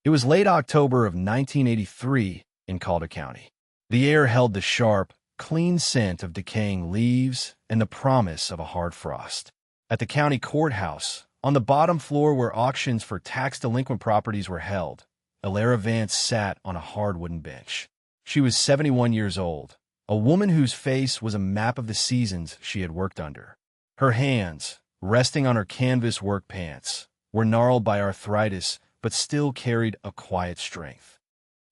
It was late October of 1983 in Calder County. The air held the sharp, clean scent of decaying leaves and the promise of a hard frost. At the county courthouse, on the bottom floor where auctions for tax-delinquent properties were held, Alara Vance sat on a hard wooden bench. She was 71 years old, a woman whose face was a map of the seasons she had worked under. Her hands, resting on her canvas work pants, were gnarled by arthritis but still carried a quiet strength.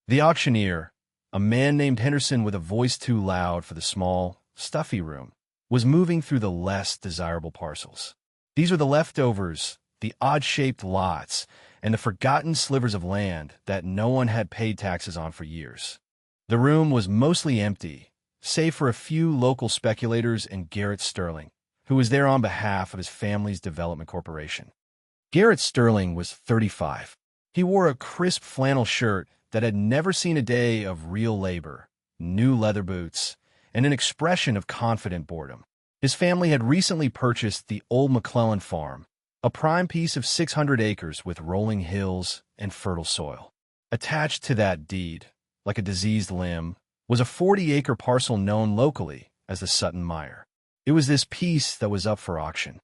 The auctioneer, a man named Henderson with a voice too loud for the small, stuffy room, was moving through the less desirable parcels. These were the leftovers, the odd-shaped lots, and the forgotten slivers of land that no one had paid taxes on for years. The room was mostly empty, save for a few local speculators and Garrett Sterling, who was there on behalf of his family's development corporation. Garrett Sterling was 35. He wore a crisp flannel shirt that had never seen a day of real labor, new leather boots, and an expression of confident boredom. His family had recently purchased the old McClellan farm, a prime piece of 600 acres with rolling hills and fertile soil. Attached to that deed, like a diseased limb, was a 40-acre parcel known locally as the Sutton Mire. It was this piece that was up for auction.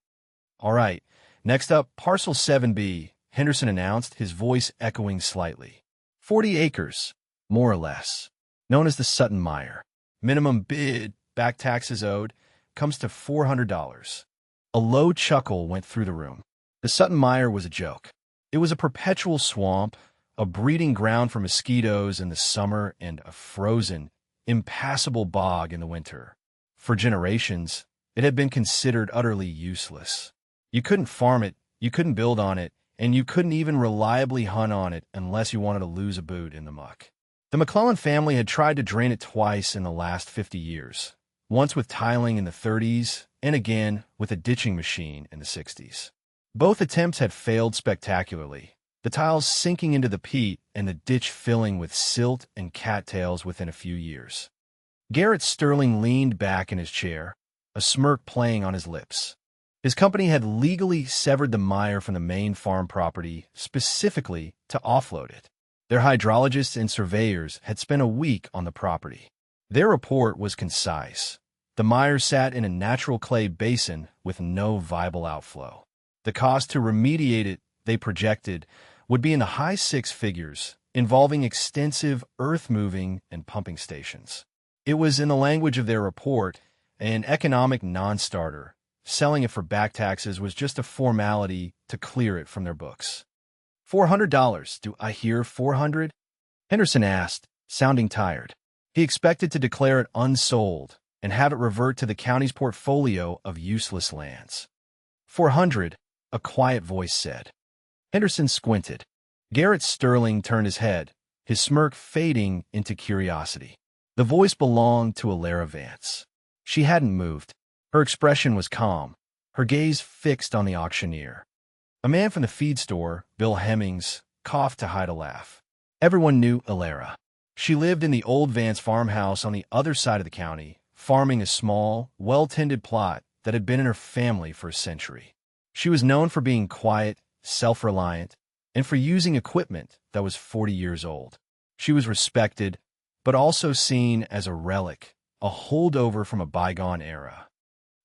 "All right, next up, Parcel 7B, Henderson announced, his voice echoing slightly. 40 acres, more or less, known as the Sutton Mire. Minimum bid, back taxes owed, comes to $400. A low chuckle went through the room. The Sutton Mire was a joke. It was a perpetual swamp, a breeding ground for mosquitoes in the summer and a frozen, impassable bog in the winter. For generations, it had been considered utterly useless. You couldn't farm it, you couldn't build on it, and you couldn't even reliably hunt on it unless you wanted to lose a boot in the muck. The McClellan family had tried to drain it twice in the last 50 years, once with tiling in the 30s and again with a ditching machine in the 60s. Both attempts had failed spectacularly, the tiles sinking into the peat and the ditch filling with silt and cattails within a few years. Garrett Sterling leaned back in his chair, a smirk playing on his lips. His company had legally severed the mire from the main farm property specifically to offload it. Their hydrologists and surveyors had spent a week on the property. Their report was concise. The mire sat in a natural clay basin with no viable outflow. The cost to remediate it, they projected, would be in the high six figures, involving extensive earth-moving and pumping stations. It was, in the language of their report, an economic non-starter. Selling it for back taxes was just a formality to clear it from their books. $400, do I hear 400? Henderson asked, sounding tired. He expected to declare it unsold and have it revert to the county's portfolio of useless lands. 400, a quiet voice said. Henderson squinted. Garrett Sterling turned his head, his smirk fading into curiosity. The voice belonged to Alara Vance. She hadn't moved. Her expression was calm, her gaze fixed on the auctioneer. A man from the feed store, Bill Hemmings, coughed to hide a laugh. Everyone knew Alara. She lived in the old Vance farmhouse on the other side of the county, farming a small, well-tended plot that had been in her family for a century. She was known for being quiet, self-reliant, and for using equipment that was 40 years old. She was respected, but also seen as a relic, a holdover from a bygone era.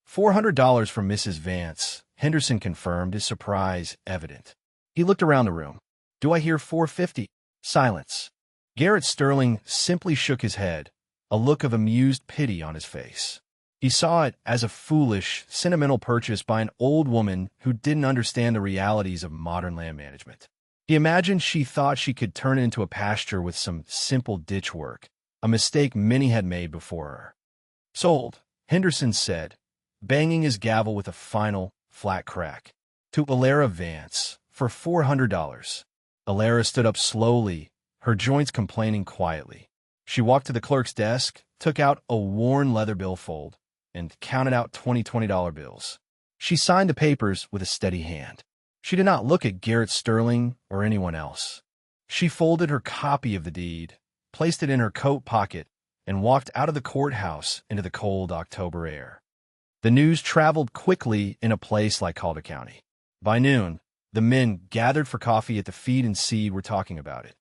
$400 from Mrs. Vance, Henderson confirmed, his surprise evident. He looked around the room. Do I hear 450? Silence. Garrett Sterling simply shook his head, a look of amused pity on his face. He saw it as a foolish, sentimental purchase by an old woman who didn't understand the realities of modern land management. He imagined she thought she could turn it into a pasture with some simple ditch work, a mistake many had made before her. Sold, Henderson said, banging his gavel with a final, flat crack. To Alara Vance, for $400. Alara stood up slowly, her joints complaining quietly. She walked to the clerk's desk, took out a worn leather billfold, and counted out $20 bills. She signed the papers with a steady hand. She did not look at Garrett Sterling or anyone else. She folded her copy of the deed, placed it in her coat pocket, and walked out of the courthouse into the cold October air. The news traveled quickly in a place like Calder County. By noon, The men gathered for coffee at the Feed and Seed were talking about it.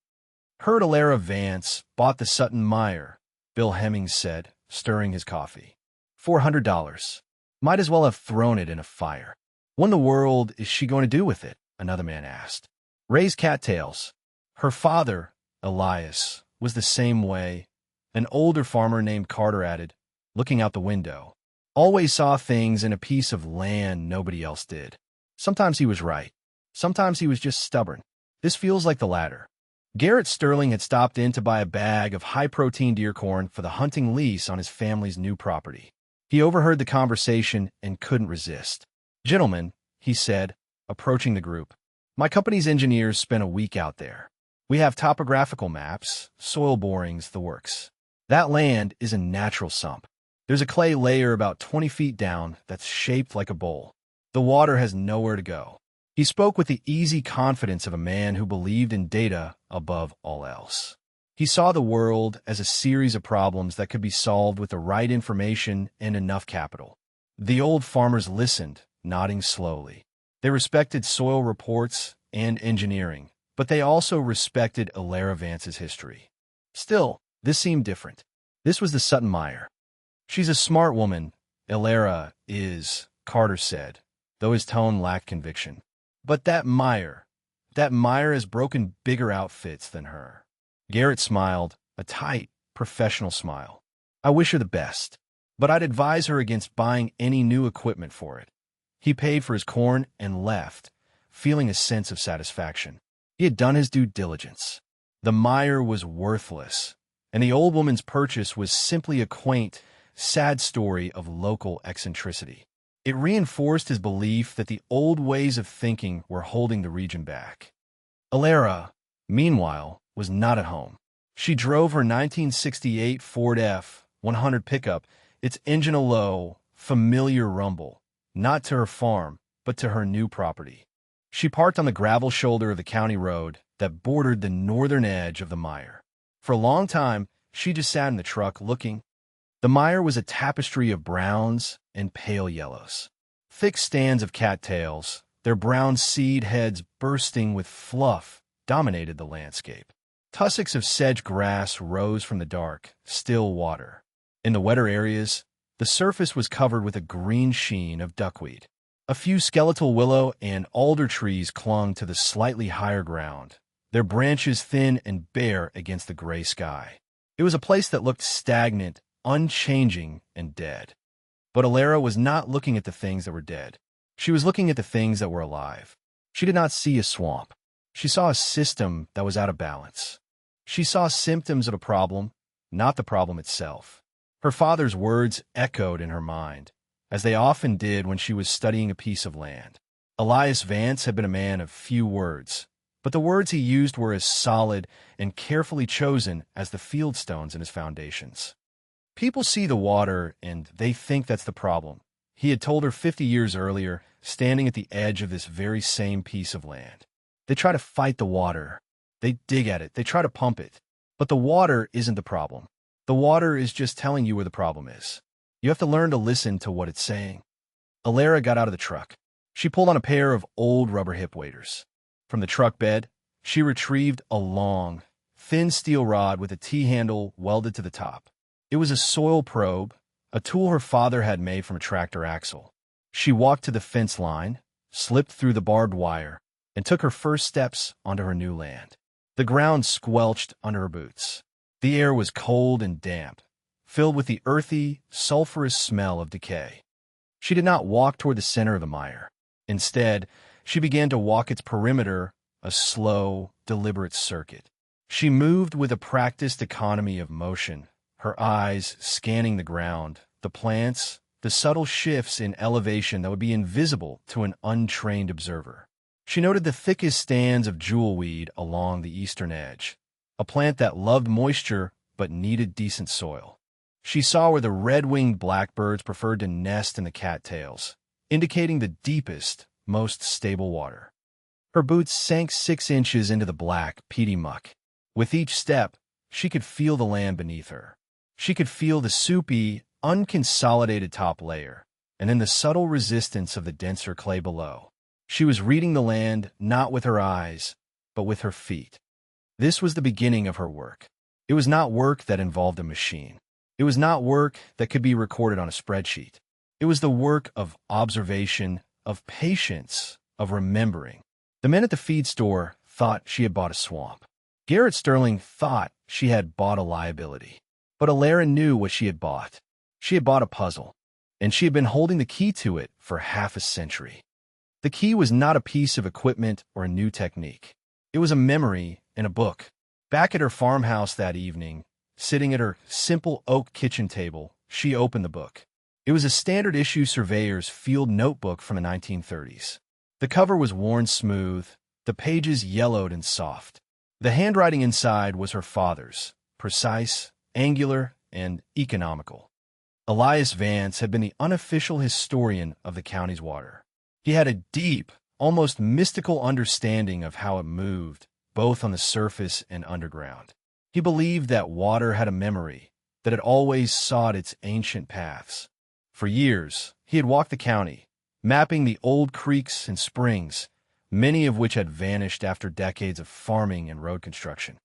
Heard Alara Vance bought the Sutton Meyer, Bill Hemmings said, stirring his coffee. $400. Might as well have thrown it in a fire. What in the world is she going to do with it? Another man asked. Raise cattails. Her father, Elias, was the same way. An older farmer named Carter added, looking out the window. Always saw things in a piece of land nobody else did. Sometimes he was right. Sometimes he was just stubborn. This feels like the latter. Garrett Sterling had stopped in to buy a bag of high-protein deer corn for the hunting lease on his family's new property. He overheard the conversation and couldn't resist. Gentlemen, he said, approaching the group, my company's engineers spent a week out there. We have topographical maps, soil borings, the works. That land is a natural sump. There's a clay layer about 20 feet down that's shaped like a bowl. The water has nowhere to go. He spoke with the easy confidence of a man who believed in data above all else. He saw the world as a series of problems that could be solved with the right information and enough capital. The old farmers listened, nodding slowly. They respected soil reports and engineering, but they also respected Alara Vance's history. Still, this seemed different. This was the Sutton Meyer. She's a smart woman, Alara is, Carter said, though his tone lacked conviction. But that Meyer has broken bigger outfits than her. Garrett smiled, a tight, professional smile. I wish her the best, but I'd advise her against buying any new equipment for it. He paid for his corn and left, feeling a sense of satisfaction. He had done his due diligence. The Meyer was worthless, and the old woman's purchase was simply a quaint, sad story of local eccentricity. It reinforced his belief that the old ways of thinking were holding the region back. Alara, meanwhile, was not at home. She drove her 1968 Ford F-100 pickup, its engine a low, familiar rumble, not to her farm, but to her new property. She parked on the gravel shoulder of the county road that bordered the northern edge of the Meyer. For a long time, she just sat in the truck looking. The Meyer was a tapestry of browns and pale yellows. Thick stands of cattails, their brown seed heads bursting with fluff, dominated the landscape. Tussocks of sedge grass rose from the dark, still water. In the wetter areas, the surface was covered with a green sheen of duckweed. A few skeletal willow and alder trees clung to the slightly higher ground, their branches thin and bare against the gray sky. It was a place that looked stagnant, unchanging, and dead. But Alara was not looking at the things that were dead. She was looking at the things that were alive. She did not see a swamp. She saw a system that was out of balance. She saw symptoms of a problem, not the problem itself. Her father's words echoed in her mind, as they often did when she was studying a piece of land. Elias Vance had been a man of few words, but the words he used were as solid and carefully chosen as the fieldstones in his foundations. People see the water, and they think that's the problem. He had told her 50 years earlier, standing at the edge of this very same piece of land. They try to fight the water. They dig at it. They try to pump it. But the water isn't the problem. The water is just telling you where the problem is. You have to learn to listen to what it's saying. Alara got out of the truck. She pulled on a pair of old rubber hip waders. From the truck bed, she retrieved a long, thin steel rod with a T-handle welded to the top. It was a soil probe, a tool her father had made from a tractor axle. She walked to the fence line, slipped through the barbed wire, and took her first steps onto her new land. The ground squelched under her boots. The air was cold and damp, filled with the earthy, sulfurous smell of decay. She did not walk toward the center of the Meyer. Instead, she began to walk its perimeter, a slow, deliberate circuit. She moved with a practiced economy of motion, her eyes scanning the ground, the plants, the subtle shifts in elevation that would be invisible to an untrained observer. She noted the thickest stands of jewelweed along the eastern edge, a plant that loved moisture but needed decent soil. She saw where the red-winged blackbirds preferred to nest in the cattails, indicating the deepest, most stable water. Her boots sank 6 inches into the black, peaty muck. With each step, she could feel the land beneath her. She could feel the soupy, unconsolidated top layer, and then the subtle resistance of the denser clay below. She was reading the land not with her eyes, but with her feet. This was the beginning of her work. It was not work that involved a machine. It was not work that could be recorded on a spreadsheet. It was the work of observation, of patience, of remembering. The men at the feed store thought she had bought a swamp. Garrett Sterling thought she had bought a liability. But Alara knew what she had bought. She had bought a puzzle, and she had been holding the key to it for half a century. The key was not a piece of equipment or a new technique. It was a memory and a book. Back at her farmhouse that evening, sitting at her simple oak kitchen table, she opened the book. It was a standard-issue surveyor's field notebook from the 1930s. The cover was worn smooth, the pages yellowed and soft. The handwriting inside was her father's, precise, angular, and economical. Elias Vance had been the unofficial historian of the county's water. He had a deep, almost mystical understanding of how it moved, both on the surface and underground. He believed that water had a memory, that it always sought its ancient paths. For years, he had walked the county, mapping the old creeks and springs, many of which had vanished after decades of farming and road construction.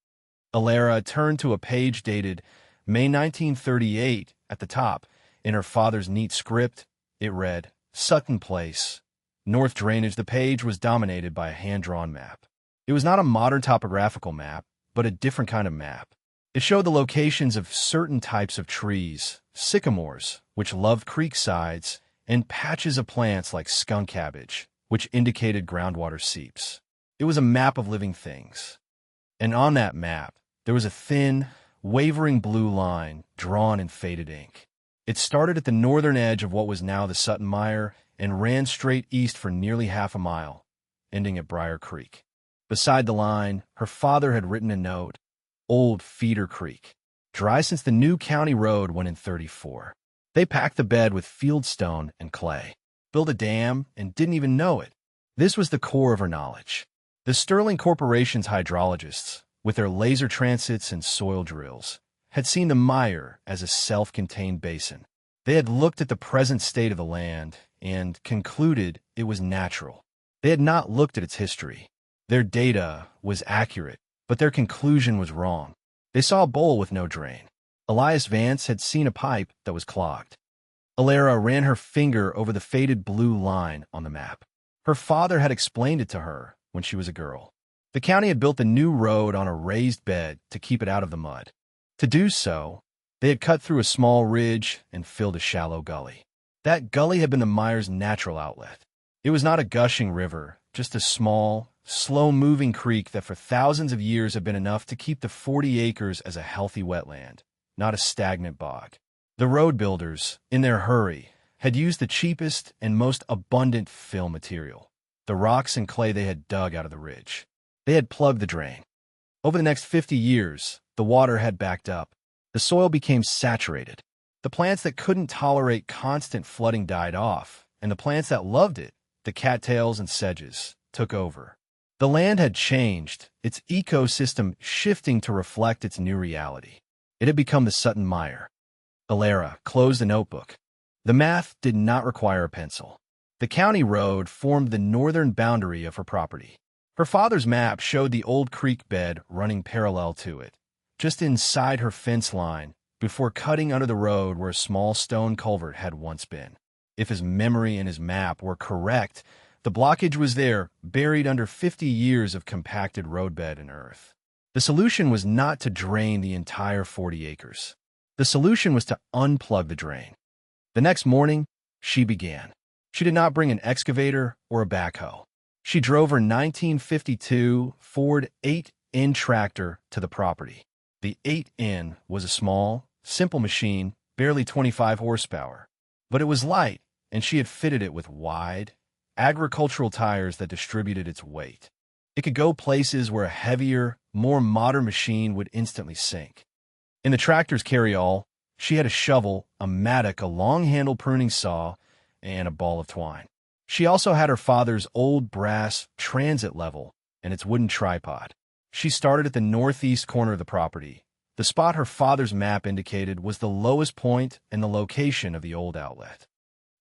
Alara turned to a page dated May 1938 at the top. In her father's neat script, it read, Sutton Place, North Drainage. The page was dominated by a hand-drawn map. It was not a modern topographical map, but a different kind of map. It showed the locations of certain types of trees, sycamores, which loved creek sides, and patches of plants like skunk cabbage, which indicated groundwater seeps. It was a map of living things. And on that map, there was a thin, wavering blue line drawn in faded ink. It started at the northern edge of what was now the Sutton Mire and ran straight east for nearly half a mile, ending at Briar Creek. Beside the line, her father had written a note, Old Feeder Creek, dry since the new county road went in 34. They packed the bed with fieldstone and clay, built a dam, and didn't even know it. This was the core of her knowledge. The Sterling Corporation's hydrologists, with their laser transits and soil drills, had seen the mire as a self-contained basin. They had looked at the present state of the land and concluded it was natural. They had not looked at its history. Their data was accurate, but their conclusion was wrong. They saw a bowl with no drain. Elias Vance had seen a pipe that was clogged. Alara ran her finger over the faded blue line on the map. Her father had explained it to her when she was a girl. The county had built a new road on a raised bed to keep it out of the mud. To do so, they had cut through a small ridge and filled a shallow gully. That gully had been the mire's natural outlet. It was not a gushing river, just a small, slow-moving creek that for thousands of years had been enough to keep the 40 acres as a healthy wetland, not a stagnant bog. The road builders, in their hurry, had used the cheapest and most abundant fill material, the rocks and clay they had dug out of the ridge. They had plugged the drain. Over the next 50 years, the water had backed up. The soil became saturated. The plants that couldn't tolerate constant flooding died off, and the plants that loved it, the cattails and sedges, took over. The land had changed, its ecosystem shifting to reflect its new reality. It had become the Sutton Mire. Alara closed the notebook. The math did not require a pencil. The county road formed the northern boundary of her property. Her father's map showed the old creek bed running parallel to it, just inside her fence line, before cutting under the road where a small stone culvert had once been. If his memory and his map were correct, the blockage was there, buried under 50 years of compacted roadbed and earth. The solution was not to drain the entire 40 acres. The solution was to unplug the drain. The next morning, she began. She did not bring an excavator or a backhoe. She drove her 1952 Ford 8N tractor to the property. The 8N was a small, simple machine, barely 25 horsepower. But it was light, and she had fitted it with wide, agricultural tires that distributed its weight. It could go places where a heavier, more modern machine would instantly sink. In the tractor's carryall, she had a shovel, a mattock, a long-handled pruning saw, and a ball of twine. She also had her father's old brass transit level and its wooden tripod. She started at the northeast corner of the property. The spot her father's map indicated was the lowest point and the location of the old outlet.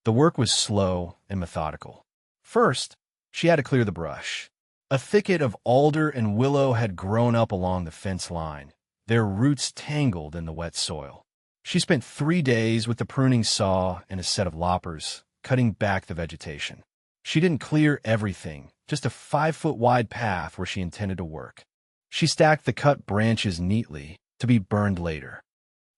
The work was slow and methodical. First, She had to clear the brush. A thicket of alder and willow had grown up along the fence line, their roots tangled in the wet soil. She spent 3 days with the pruning saw and a set of loppers, cutting back the vegetation. She didn't clear everything, just a 5-foot-wide path where she intended to work. She stacked the cut branches neatly to be burned later.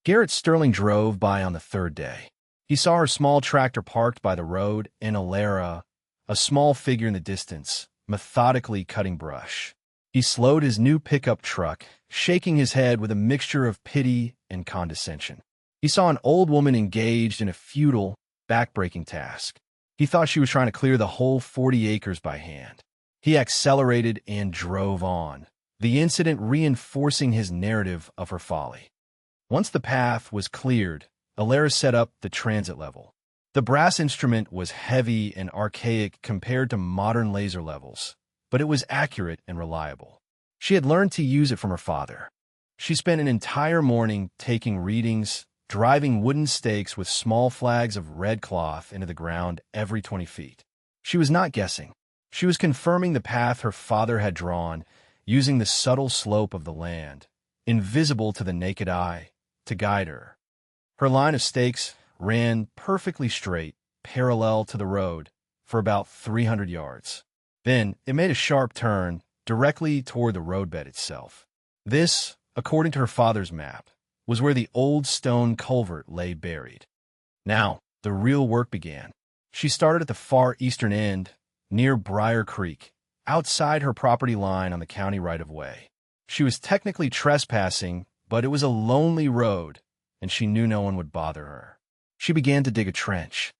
Garrett Sterling drove by on the 3rd day. He saw her small tractor parked by the road and Alara, a small figure in the distance, methodically cutting brush. He slowed his new pickup truck, shaking his head with a mixture of pity and condescension. He saw an old woman engaged in a futile, back-breaking task. He thought she was trying to clear the whole 40 acres by hand. He accelerated and drove on, the incident reinforcing his narrative of her folly. Once the path was cleared, Alara set up the transit level. The brass instrument was heavy and archaic compared to modern laser levels, but it was accurate and reliable. She had learned to use it from her father. She spent an entire morning taking readings, driving wooden stakes with small flags of red cloth into the ground every 20 feet. She was not guessing. She was confirming the path her father had drawn, using the subtle slope of the land, invisible to the naked eye, to guide her. Her line of stakes ran perfectly straight, parallel to the road, for about 300 yards. Then it made a sharp turn directly toward the roadbed itself. This, according to her father's map, was where the old stone culvert lay buried. Now, the real work began. She started at the far eastern end, near Briar Creek, outside her property line on the county right-of-way. She was technically trespassing, but it was a lonely road, and she knew no one would bother her. She began to dig a trench.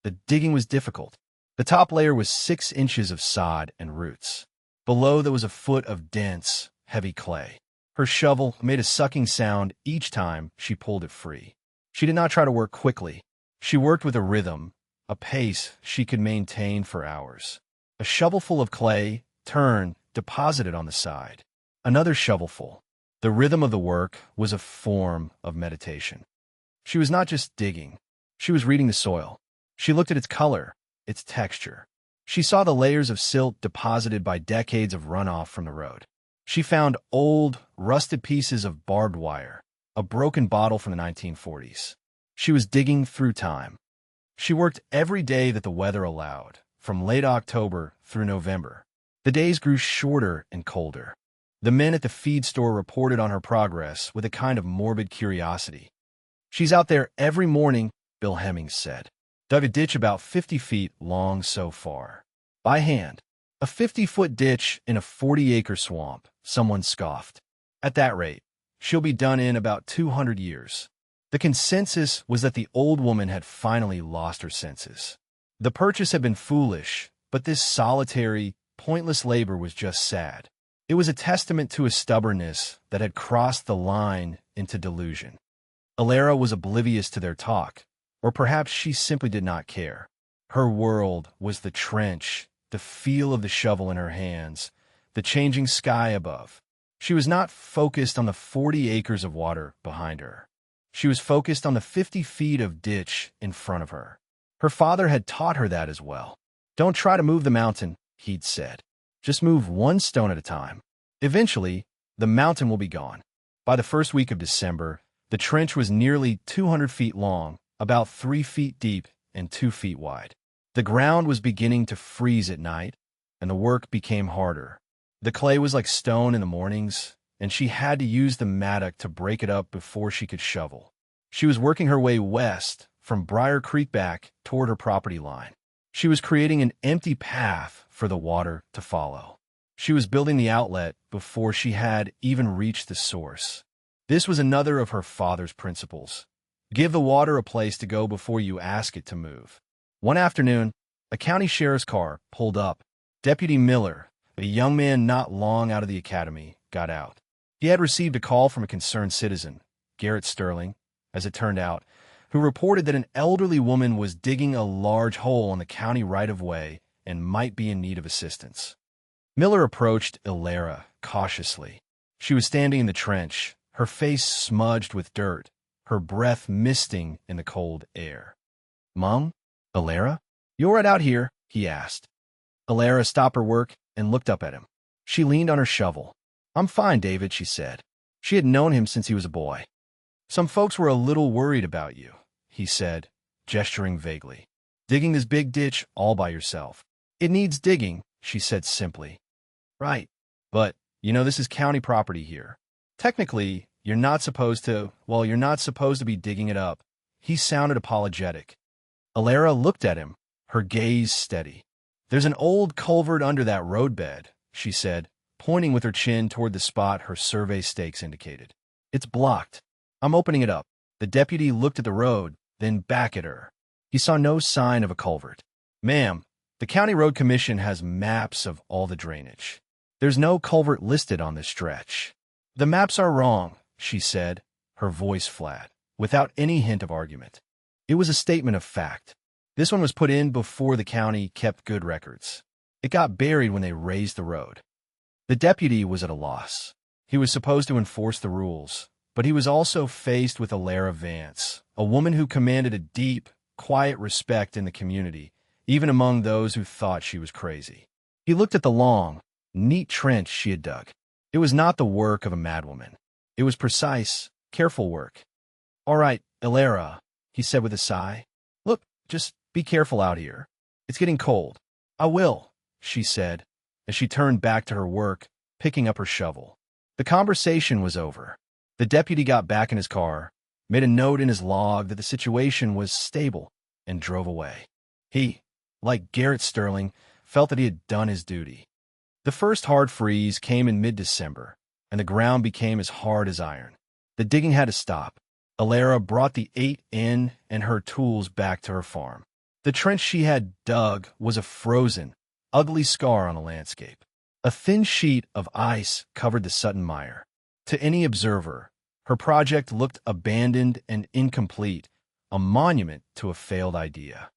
The digging was difficult. The top layer was 6 inches of sod and roots. Below there was a foot of dense, heavy clay. Her shovel made a sucking sound each time she pulled it free. She did not try to work quickly. She worked with a rhythm, a pace she could maintain for hours. A shovelful of clay, turned, deposited on the side. Another shovelful. The rhythm of the work was a form of meditation. She was not just digging. She was reading the soil. She looked at its color, its texture. She saw the layers of silt deposited by decades of runoff from the road. She found old, rusted pieces of barbed wire, a broken bottle from the 1940s. She was digging through time. She worked every day that the weather allowed, from late October through November. The days grew shorter and colder. The men at the feed store reported on her progress with a kind of morbid curiosity. "She's out there every morning," Bill Hemmings said. "Dug a ditch about 50 feet long so far. By hand. A 50-foot ditch in a 40-acre swamp," someone scoffed. "At that rate, she'll be done in about 200 years." The consensus was that the old woman had finally lost her senses. The purchase had been foolish, but this solitary, pointless labor was just sad. It was a testament to a stubbornness that had crossed the line into delusion. Alara was oblivious to their talk, or perhaps she simply did not care. Her world was the trench, the feel of the shovel in her hands, the changing sky above. She was not focused on the 40 acres of water behind her. She was focused on the 50 feet of ditch in front of her. Her father had taught her that as well. "Don't try to move the mountain," he'd said. "Just move one stone at a time. Eventually, the mountain will be gone." By the first week of December, the trench was nearly 200 feet long, about 3 feet deep and 2 feet wide. The ground was beginning to freeze at night, and the work became harder. The clay was like stone in the mornings, and she had to use the mattock to break it up before she could shovel. She was working her way west, from Briar Creek back toward her property line. She was creating an empty path for the water to follow. She was building the outlet before she had even reached the source. This was another of her father's principles. Give the water a place to go before you ask it to move. One afternoon, a county sheriff's car pulled up. Deputy Miller, a young man not long out of the academy, got out. He had received a call from a concerned citizen, Garrett Sterling, as it turned out, who reported that an elderly woman was digging a large hole in the county right-of-way and might be in need of assistance. Miller approached Alara cautiously. She was standing in the trench, her face smudged with dirt, her breath misting in the cold air. "Mom? Alara? You all right out here?" he asked. Alara stopped her work and looked up at him. She leaned on her shovel. "I'm fine, David," she said. She had known him since he was a boy. "Some folks were a little worried about you," he said, gesturing vaguely. "Digging this big ditch all by yourself." "It needs digging," she said simply. "Right. But, this is county property here. Technically, you're not supposed to be digging it up." He sounded apologetic. Alara looked at him, her gaze steady. "There's an old culvert under that roadbed," she said, pointing with her chin toward the spot her survey stakes indicated. "It's blocked. I'm opening it up." The deputy looked at the road, then back at her. He saw no sign of a culvert. "Ma'am, the County Road Commission has maps of all the drainage. There's no culvert listed on this stretch." "The maps are wrong," she said, her voice flat, without any hint of argument. It was a statement of fact. This one was put in before the county kept good records. It got buried when they raised the road. The deputy was at a loss. He was supposed to enforce the rules, but he was also faced with Alara Vance, a woman who commanded a deep, quiet respect in the community, even among those who thought she was crazy. He looked at the long, neat trench she had dug. It was not the work of a madwoman. It was precise, careful work. "All right, Alara," he said with a sigh. "Look, just be careful out here. It's getting cold." "I will," she said, as she turned back to her work, picking up her shovel. The conversation was over. The deputy got back in his car, made a note in his log that the situation was stable, and drove away. He, like Garrett Sterling, felt that he had done his duty. The first hard freeze came in mid-December, and the ground became as hard as iron. The digging had to stop. Alara brought the 8N and her tools back to her farm. The trench she had dug was a frozen, ugly scar on the landscape. A thin sheet of ice covered the Sutton Mire. To any observer, her project looked abandoned and incomplete, a monument to a failed idea.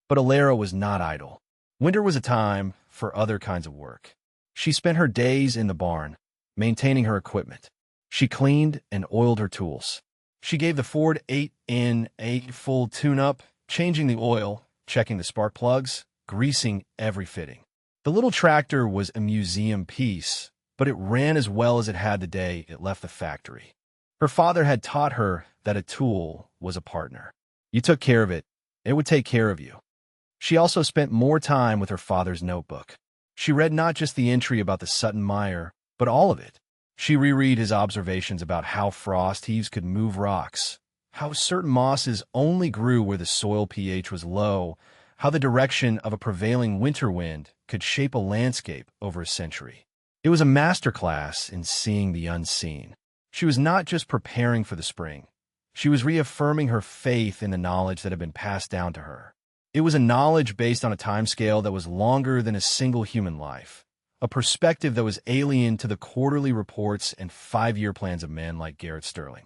But Alara was not idle. Winter was a time for other kinds of work. She spent her days in the barn, maintaining her equipment. She cleaned and oiled her tools. She gave the Ford 8N a full tune-up, changing the oil, checking the spark plugs, greasing every fitting. The little tractor was a museum piece, but it ran as well as it had the day it left the factory. Her father had taught her that a tool was a partner. You took care of it, it would take care of you. She also spent more time with her father's notebook. She read not just the entry about the Sutton Mire, but all of it. She reread his observations about how frost heaves could move rocks, how certain mosses only grew where the soil pH was low, how the direction of a prevailing winter wind could shape a landscape over a century. It was a masterclass in seeing the unseen. She was not just preparing for the spring. She was reaffirming her faith in the knowledge that had been passed down to her. It was a knowledge based on a timescale that was longer than a single human life, a perspective that was alien to the quarterly reports and 5-year plans of men like Garrett Sterling.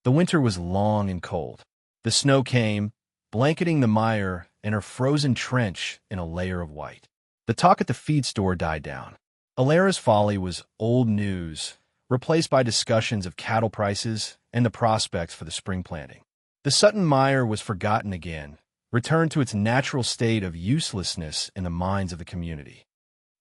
The winter was long and cold. The snow came, blanketing the mire and her frozen trench in a layer of white. The talk at the feed store died down. Alara's folly was old news, replaced by discussions of cattle prices and the prospects for the spring planting. The Sutton Mire was forgotten again, returned to its natural state of uselessness in the minds of the community.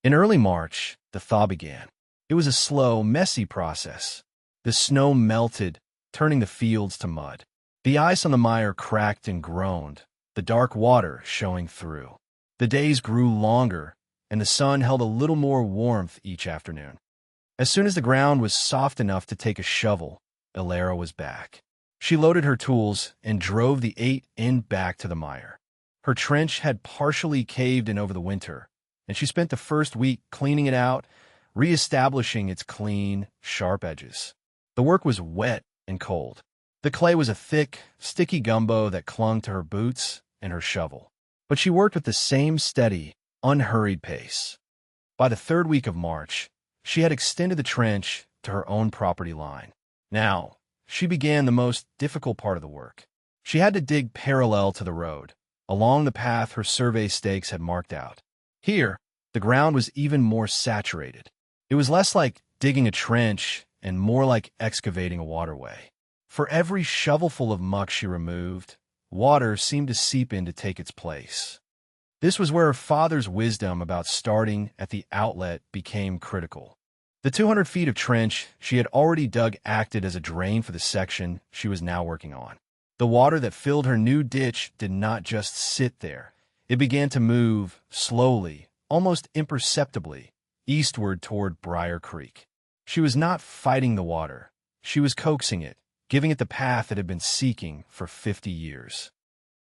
In early March, the thaw began. It was a slow, messy process. The snow melted, turning the fields to mud. The ice on the mire cracked and groaned, the dark water showing through. The days grew longer, and the sun held a little more warmth each afternoon. As soon as the ground was soft enough to take a shovel, Alara was back. She loaded her tools and drove the 8N back to the mire. Her trench had partially caved in over the winter, and she spent the first week cleaning it out, reestablishing its clean, sharp edges. The work was wet and cold. The clay was a thick, sticky gumbo that clung to her boots and her shovel. But she worked with the same steady, unhurried pace. By the third week of March, she had extended the trench to her own property line. Now, she began the most difficult part of the work. She had to dig parallel to the road, along the path her survey stakes had marked out. Here, the ground was even more saturated. It was less like digging a trench and more like excavating a waterway. For every shovelful of muck she removed, water seemed to seep in to take its place. This was where her father's wisdom about starting at the outlet became critical. The 200 feet of trench she had already dug acted as a drain for the section she was now working on. The water that filled her new ditch did not just sit there. It began to move slowly, almost imperceptibly, eastward toward Briar Creek. She was not fighting the water. She was coaxing it, giving it the path it had been seeking for 50 years.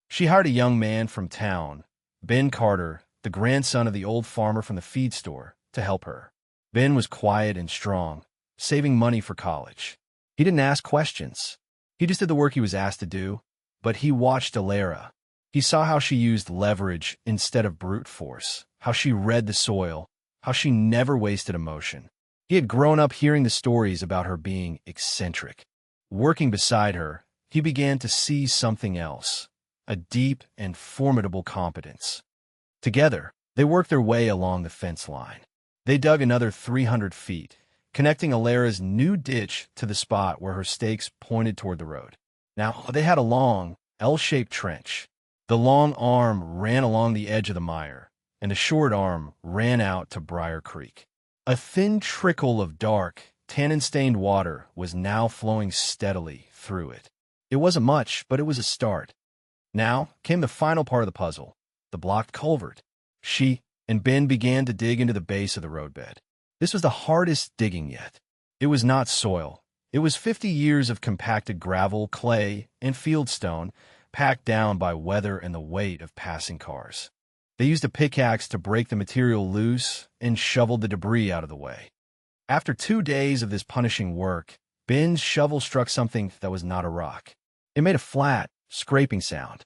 She hired a young man from town, Ben Carter, the grandson of the old farmer from the feed store, to help her. Ben was quiet and strong, saving money for college. He didn't ask questions. He just did the work he was asked to do, but he watched Alara. He saw how she used leverage instead of brute force, how she read the soil, how she never wasted emotion. He had grown up hearing the stories about her being eccentric. Working beside her, he began to see something else, a deep and formidable competence. Together, they worked their way along the fence line. They dug another 300 feet, connecting Alara's new ditch to the spot where her stakes pointed toward the road. Now, they had a long, L-shaped trench. The long arm ran along the edge of the mire, and the short arm ran out to Briar Creek. A thin trickle of dark, tannin-stained water was now flowing steadily through it. It wasn't much, but it was a start. Now came the final part of the puzzle, the blocked culvert. She and Ben began to dig into the base of the roadbed. This was the hardest digging yet. It was not soil. It was 50 years of compacted gravel, clay, and fieldstone, packed down by weather and the weight of passing cars. They used a pickaxe to break the material loose and shoveled the debris out of the way. After 2 days of this punishing work, Ben's shovel struck something that was not a rock. It made a flat, scraping sound.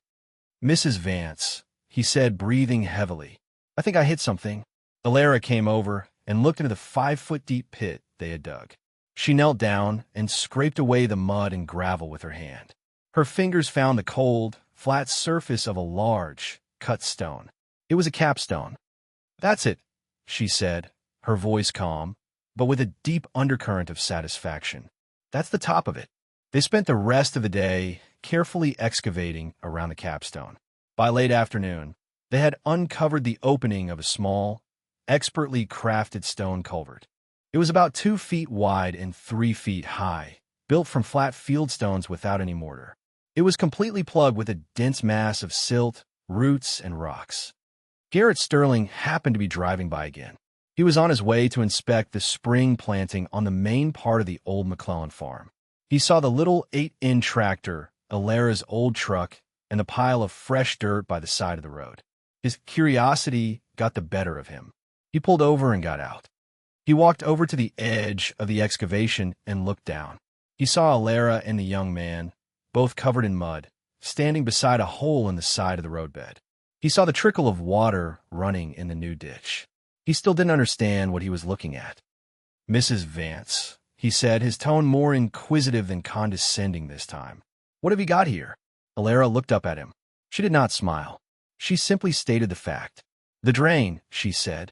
"Mrs. Vance," he said, breathing heavily. "I think I hit something." Alara came over and looked into the 5-foot-deep pit they had dug. She knelt down and scraped away the mud and gravel with her hand. Her fingers found the cold, flat surface of a large, cut stone. It was a capstone. "That's it," she said, her voice calm, but with a deep undercurrent of satisfaction. "That's the top of it." They spent the rest of the day carefully excavating around the capstone. By late afternoon, they had uncovered the opening of a small, expertly crafted stone culvert. It was about 2 feet wide and 3 feet high, built from flat fieldstones without any mortar. It was completely plugged with a dense mass of silt, roots, and rocks. Garrett Sterling happened to be driving by again. He was on his way to inspect the spring planting on the main part of the old McClellan farm. He saw the little 8-in tractor, Alara's old truck, and the pile of fresh dirt by the side of the road. His curiosity got the better of him. He pulled over and got out. He walked over to the edge of the excavation and looked down. He saw Alara and the young man, both covered in mud, standing beside a hole in the side of the roadbed. He saw the trickle of water running in the new ditch. He still didn't understand what he was looking at. "Mrs. Vance," he said, his tone more inquisitive than condescending this time. "What have you got here?" Alara looked up at him. She did not smile. She simply stated the fact. "The drain," she said.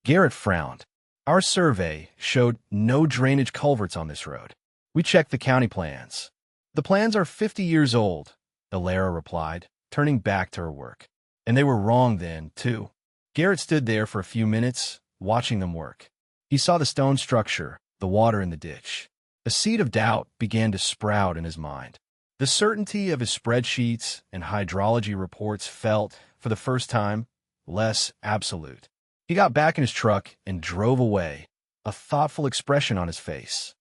Garrett frowned. "Our survey showed no drainage culverts on this road. We checked the county plans." "The plans are 50 years old," Alara replied, turning back to her work. "And they were wrong then, too." Garrett stood there for a few minutes, watching them work. He saw the stone structure, the water in the ditch. A seed of doubt began to sprout in his mind. The certainty of his spreadsheets and hydrology reports felt, for the first time, less absolute. He got back in his truck and drove away, a thoughtful expression on his face.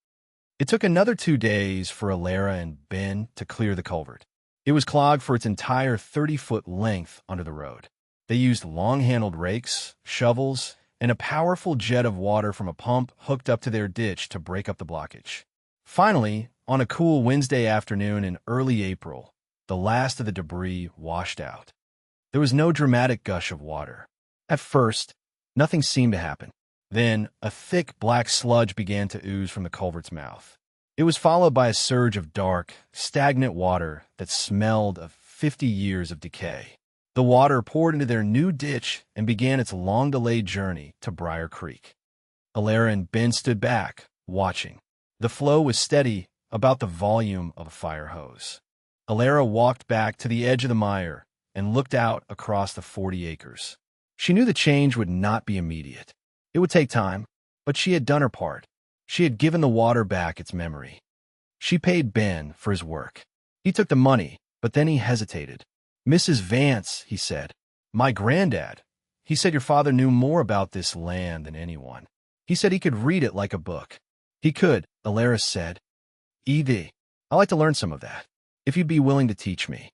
It took another 2 days for Alara and Ben to clear the culvert. It was clogged for its entire 30-foot length under the road. They used long-handled rakes, shovels, and a powerful jet of water from a pump hooked up to their ditch to break up the blockage. Finally, on a cool Wednesday afternoon in early April, the last of the debris washed out. There was no dramatic gush of water. At first, nothing seemed to happen. Then, a thick black sludge began to ooze from the culvert's mouth. It was followed by a surge of dark, stagnant water that smelled of 50 years of decay. The water poured into their new ditch and began its long-delayed journey to Briar Creek. Alara and Ben stood back, watching. The flow was steady, about the volume of a fire hose. Alara walked back to the edge of the mire, and looked out across the 40 acres. She knew the change would not be immediate. It would take time, but she had done her part. She had given the water back its memory. She paid Ben for his work. He took the money, but then he hesitated. "Mrs. Vance," he said. "My granddad. He said your father knew more about this land than anyone. He said he could read it like a book." "He could," Alara said. "I'd like to learn some of that, if you'd be willing to teach me."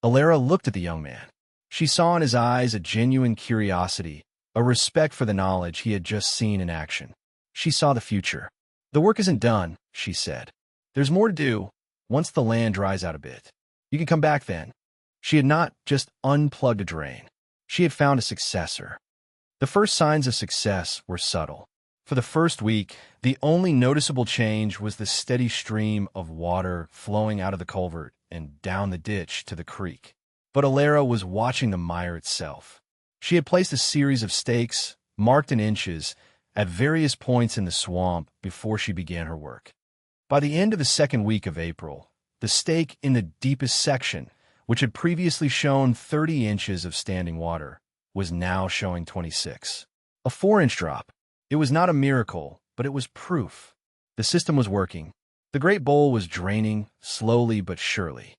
Alara looked at the young man. She saw in his eyes a genuine curiosity, a respect for the knowledge he had just seen in action. She saw the future. "The work isn't done," she said. "There's more to do once the land dries out a bit. You can come back then." She had not just unplugged a drain. She had found a successor. The first signs of success were subtle. For the first week, the only noticeable change was the steady stream of water flowing out of the culvert and down the ditch to the creek. But Alara was watching the mire itself. She had placed a series of stakes, marked in inches, at various points in the swamp before she began her work. By the end of the second week of April, the stake in the deepest section, which had previously shown 30 inches of standing water, was now showing 26. A 4-inch drop. It was not a miracle, but it was proof. The system was working. The Great Bowl was draining, slowly but surely.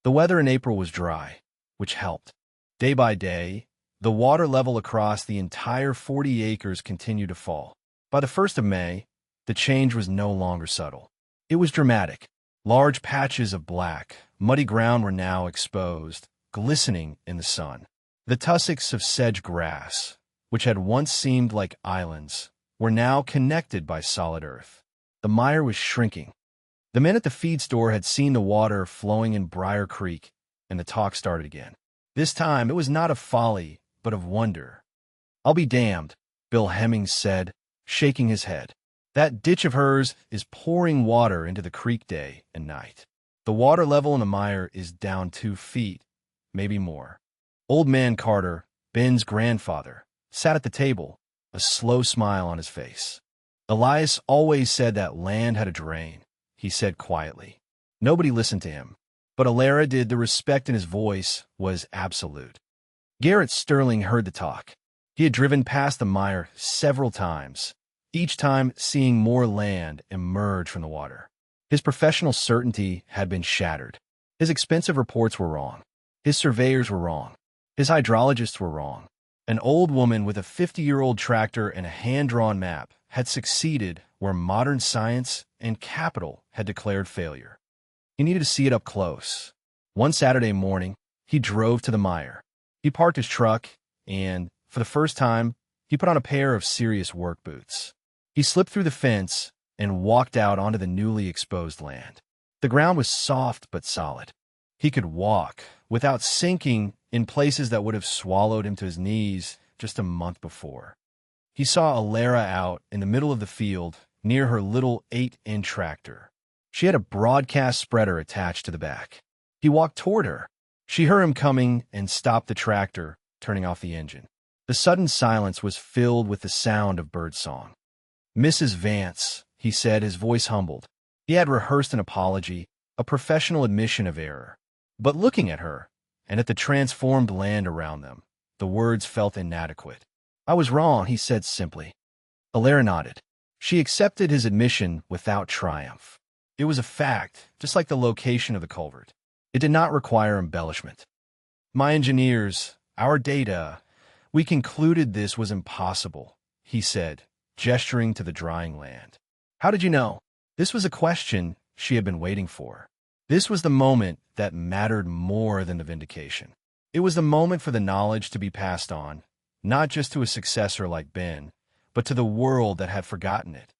The weather in April was dry, which helped. Day by day, the water level across the entire 40 acres continued to fall. By the 1st of May, the change was no longer subtle. It was dramatic. Large patches of black, muddy ground were now exposed, glistening in the sun. The tussocks of sedge grass, which had once seemed like islands, were now connected by solid earth. The mire was shrinking. The men at the feed store had seen the water flowing in Briar Creek, and the talk started again. This time, it was not of folly, but of wonder. "I'll be damned," Bill Hemmings said, shaking his head. "That ditch of hers is pouring water into the creek day and night. The water level in the mire is down 2 feet, maybe more." Old Man Carter, Ben's grandfather, sat at the table, a slow smile on his face. "Elias always said that land had a drain," he said quietly. Nobody listened to him, but Alara did. The respect in his voice was absolute. Garrett Sterling heard the talk. He had driven past the mire several times, each time seeing more land emerge from the water. His professional certainty had been shattered. His expensive reports were wrong. His surveyors were wrong. His hydrologists were wrong. An old woman with a 50-year-old tractor and a hand-drawn map had succeeded where modern science and capital had declared failure. He needed to see it up close. One Saturday morning, he drove to the mire. He parked his truck and, for the first time, he put on a pair of serious work boots. He slipped through the fence and walked out onto the newly exposed land. The ground was soft but solid. He could walk without sinking in places that would have swallowed him to his knees just a month before. He saw Alara out in the middle of the field near her little 8-inch tractor. She had a broadcast spreader attached to the back. He walked toward her. She heard him coming and stopped the tractor, turning off the engine. The sudden silence was filled with the sound of birdsong. "Mrs. Vance," he said, his voice humbled. He had rehearsed an apology, a professional admission of error. But looking at her, and at the transformed land around them, the words felt inadequate. "I was wrong," he said simply. Alara nodded. She accepted his admission without triumph. It was a fact, just like the location of the culvert. It did not require embellishment. "My engineers, our data, we concluded this was impossible," he said, gesturing to the drying land. "How did you know?" This was a question she had been waiting for. This was the moment that mattered more than the vindication. It was the moment for the knowledge to be passed on, not just to a successor like Ben, but to the world that had forgotten it.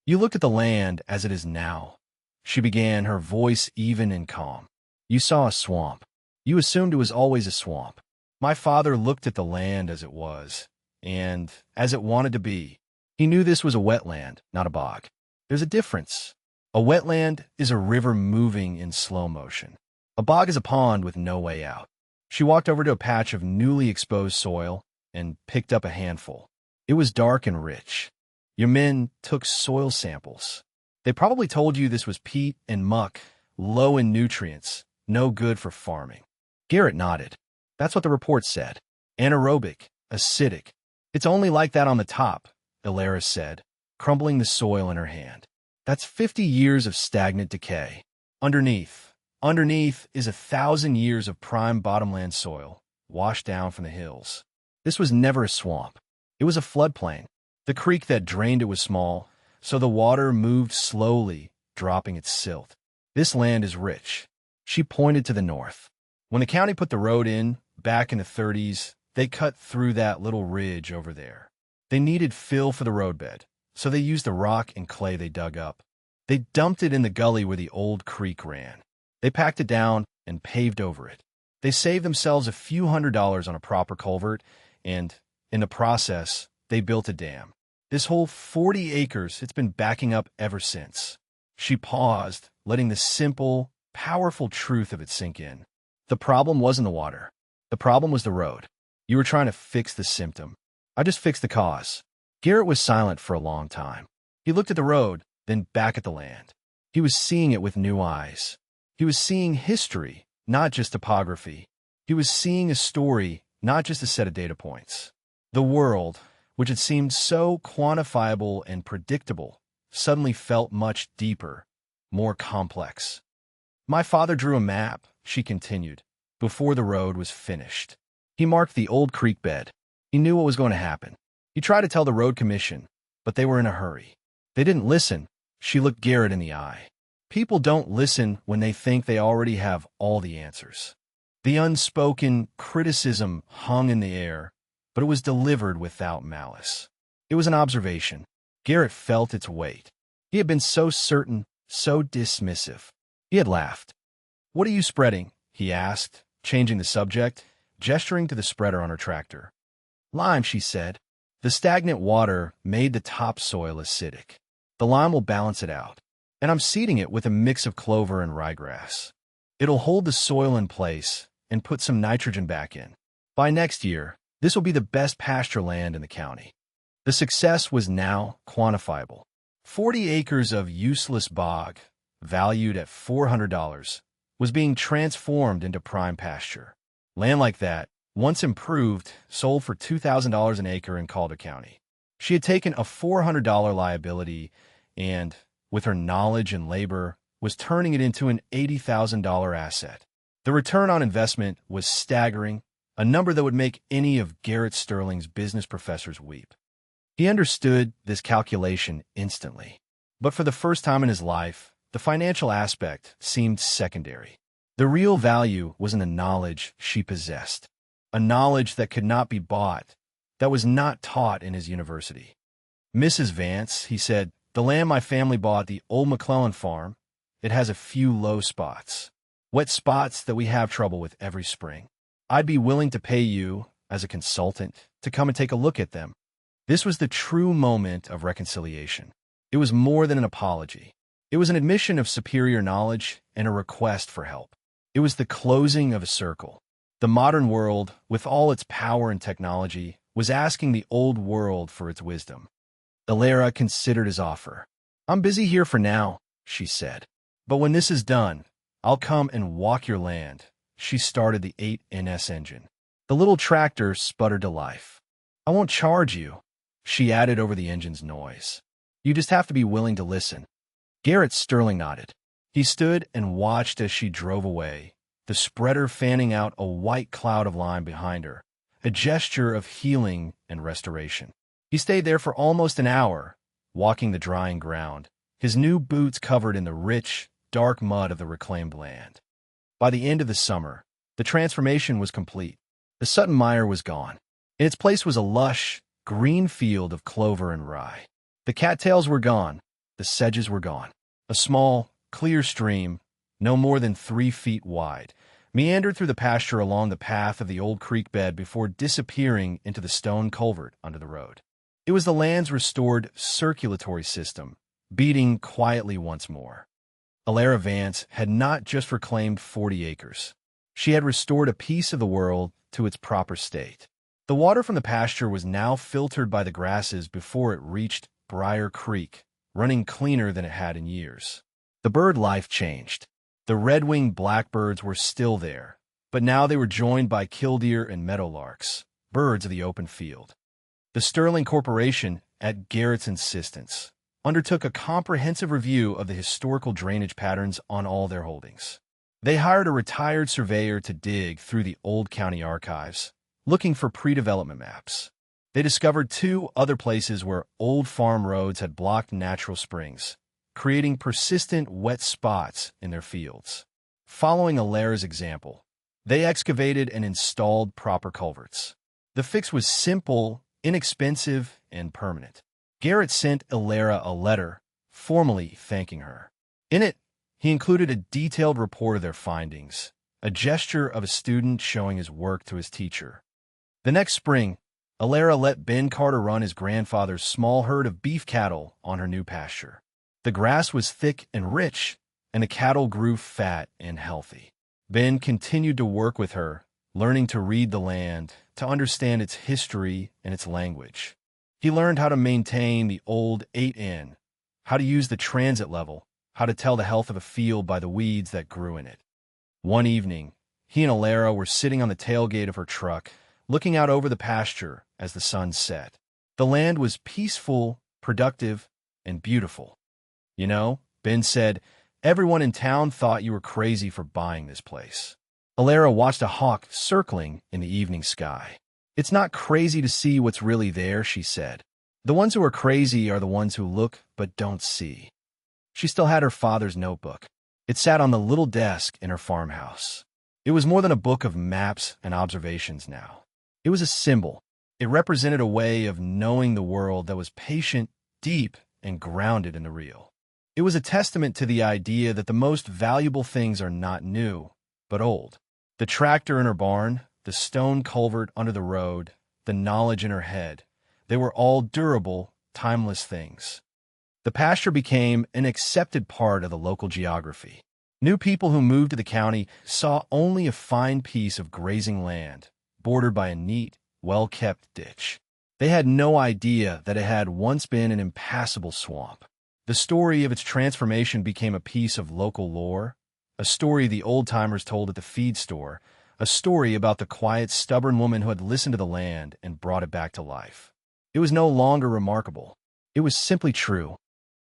"You looked at the land as it is now," she began, her voice even and calm. "You saw a swamp. You assumed it was always a swamp. My father looked at the land as it was, and as it wanted to be. He knew this was a wetland, not a bog. There's a difference. A wetland is a river moving in slow motion. A bog is a pond with no way out." She walked over to a patch of newly exposed soil and picked up a handful. It was dark and rich. "Your men took soil samples. They probably told you this was peat and muck, low in nutrients, no good for farming." Garrett nodded. That's what the report said. Anaerobic, acidic. It's only like that on the top, Ilera said, crumbling the soil in her hand. That's 50 years of stagnant decay. Underneath is 1,000 years of prime bottomland soil, washed down from the hills. This was never a swamp. It was a floodplain. The creek that drained it was small, so the water moved slowly, dropping its silt. This land is rich. She pointed to the north. When the county put the road in, back in the 30s, they cut through that little ridge over there. They needed fill for the roadbed, so they used the rock and clay they dug up. They dumped it in the gully where the old creek ran. They packed it down and paved over it. They saved themselves a few $100s on a proper culvert, and, in the process, they built a dam. This whole 40 acres, it's been backing up ever since. She paused, letting the simple, powerful truth of it sink in. The problem wasn't the water. The problem was the road. You were trying to fix the symptom. I just fixed the cause. Garrett was silent for a long time. He looked at the road, then back at the land. He was seeing it with new eyes. He was seeing history, not just topography. He was seeing a story, not just a set of data points. The world, which had seemed so quantifiable and predictable, suddenly felt much deeper, more complex. My father drew a map, she continued, before the road was finished. He marked the old creek bed. He knew what was going to happen. He tried to tell the road commission, but they were in a hurry. They didn't listen. She looked Garrett in the eye. People don't listen when they think they already have all the answers. The unspoken criticism hung in the air, but it was delivered without malice. It was an observation. Garrett felt its weight. He had been so certain, so dismissive. He had laughed. "What are you spreading?" he asked, changing the subject, gesturing to the spreader on her tractor. "Lime," she said. The stagnant water made the topsoil acidic. The lime will balance it out. And I'm seeding it with a mix of clover and ryegrass. It'll hold the soil in place and put some nitrogen back in. By next year, this will be the best pasture land in the county. The success was now quantifiable. 40 acres of useless bog, valued at $400, was being transformed into prime pasture. Land like that, once improved, sold for $2,000 an acre in Calder County. She had taken a $400 liability and, with her knowledge and labor, was turning it into an $80,000 asset. The return on investment was staggering, a number that would make any of Garrett Sterling's business professors weep. He understood this calculation instantly. But for the first time in his life, the financial aspect seemed secondary. The real value was in the knowledge she possessed, a knowledge that could not be bought, that was not taught in his university. "Mrs. Vance," he said, "the land my family bought, the old McClellan farm, it has a few low spots, wet spots that we have trouble with every spring. I'd be willing to pay you, as a consultant, to come and take a look at them." This was the true moment of reconciliation. It was more than an apology. It was an admission of superior knowledge and a request for help. It was the closing of a circle. The modern world, with all its power and technology, was asking the old world for its wisdom. Ilera considered his offer. "I'm busy here for now," she said. "But when this is done, I'll come and walk your land." She started the 8NS engine. The little tractor sputtered to life. "I won't charge you," she added over the engine's noise. "You just have to be willing to listen." Garrett Sterling nodded. He stood and watched as she drove away, the spreader fanning out a white cloud of lime behind her, a gesture of healing and restoration. He stayed there for almost an hour, walking the drying ground, his new boots covered in the rich, dark mud of the reclaimed land. By the end of the summer, the transformation was complete. The Sutton Mire was gone. In its place was a lush, green field of clover and rye. The cattails were gone. The sedges were gone. A small, clear stream, no more than 3 feet wide, meandered through the pasture along the path of the old creek bed before disappearing into the stone culvert under the road. It was the land's restored circulatory system, beating quietly once more. Ilera Vance had not just reclaimed 40 acres. She had restored a piece of the world to its proper state. The water from the pasture was now filtered by the grasses before it reached Briar Creek, running cleaner than it had in years. The bird life changed. The red-winged blackbirds were still there, But now they were joined by killdeer and meadowlarks, birds of the open field. The Sterling Corporation, at Garrett's insistence, undertook a comprehensive review of the historical drainage patterns on all their holdings. They hired a retired surveyor to dig through the old county archives, looking for pre-development maps. They discovered 2 other places where old farm roads had blocked natural springs, creating persistent wet spots in their fields. Following Alara's example, they excavated and installed proper culverts. The fix was simple, inexpensive, and permanent. Garrett sent Alara a letter, formally thanking her. In it, he included a detailed report of their findings, a gesture of a student showing his work to his teacher. The next spring, Alara let Ben Carter run his grandfather's small herd of beef cattle on her new pasture. The grass was thick and rich, and the cattle grew fat and healthy. Ben continued to work with her, learning to read the land, to understand its history and its language. He learned how to maintain the old 8N, how to use the transit level, how to tell the health of a field by the weeds that grew in it. One evening, he and Alara were sitting on the tailgate of her truck, looking out over the pasture as the sun set. The land was peaceful, productive, and beautiful. You know, Ben said, everyone in town thought you were crazy for buying this place. Alara watched a hawk circling in the evening sky. It's not crazy to see what's really there, she said. The ones who are crazy are the ones who look but don't see. She still had her father's notebook. It sat on the little desk in her farmhouse. It was more than a book of maps and observations now. It was a symbol. It represented a way of knowing the world that was patient, deep, and grounded in the real. It was a testament to the idea that the most valuable things are not new, but old. The tractor in her barn, the stone culvert under the road, the knowledge in her head, they were all durable, timeless things. The pasture became an accepted part of the local geography. New people who moved to the county saw only a fine piece of grazing land, bordered by a neat, well-kept ditch. They had no idea that it had once been an impassable swamp. The story of its transformation became a piece of local lore, a story the old-timers told at the feed store, a story about the quiet, stubborn woman who had listened to the land and brought it back to life. It was no longer remarkable. It was simply true.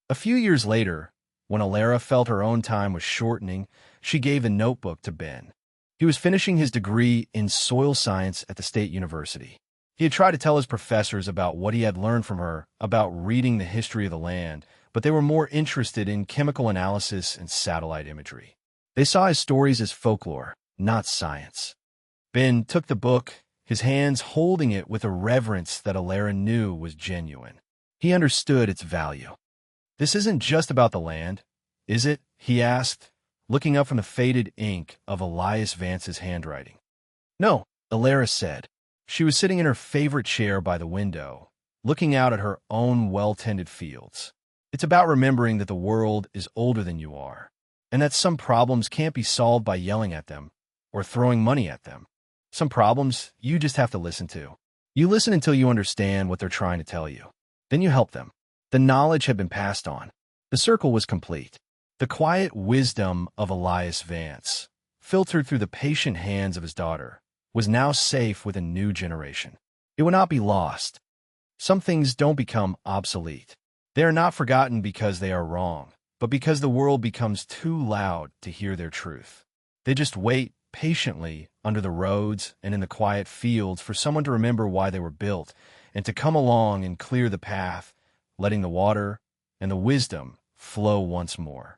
A few years later, when Alara felt her own time was shortening, she gave the notebook to Ben. He was finishing his degree in soil science at the state university. He had tried to tell his professors about what he had learned from her about reading the history of the land, but they were more interested in chemical analysis and satellite imagery. They saw his stories as folklore, not science. Ben took the book, his hands holding it with a reverence that Alara knew was genuine. He understood its value. This isn't just about the land, is it? He asked, looking up from the faded ink of Elias Vance's handwriting. No, Alara said. She was sitting in her favorite chair by the window, looking out at her own well-tended fields. It's about remembering that the world is older than you are, and that some problems can't be solved by yelling at them or throwing money at them. Some problems you just have to listen to. You listen until you understand what they're trying to tell you. Then you help them. The knowledge had been passed on. The circle was complete. The quiet wisdom of Elias Vance, filtered through the patient hands of his daughter, was now safe with a new generation. It would not be lost. Some things don't become obsolete. They are not forgotten because they are wrong, but because the world becomes too loud to hear their truth. They just wait patiently under the roads and in the quiet fields for someone to remember why they were built and to come along and clear the path, letting the water and the wisdom flow once more.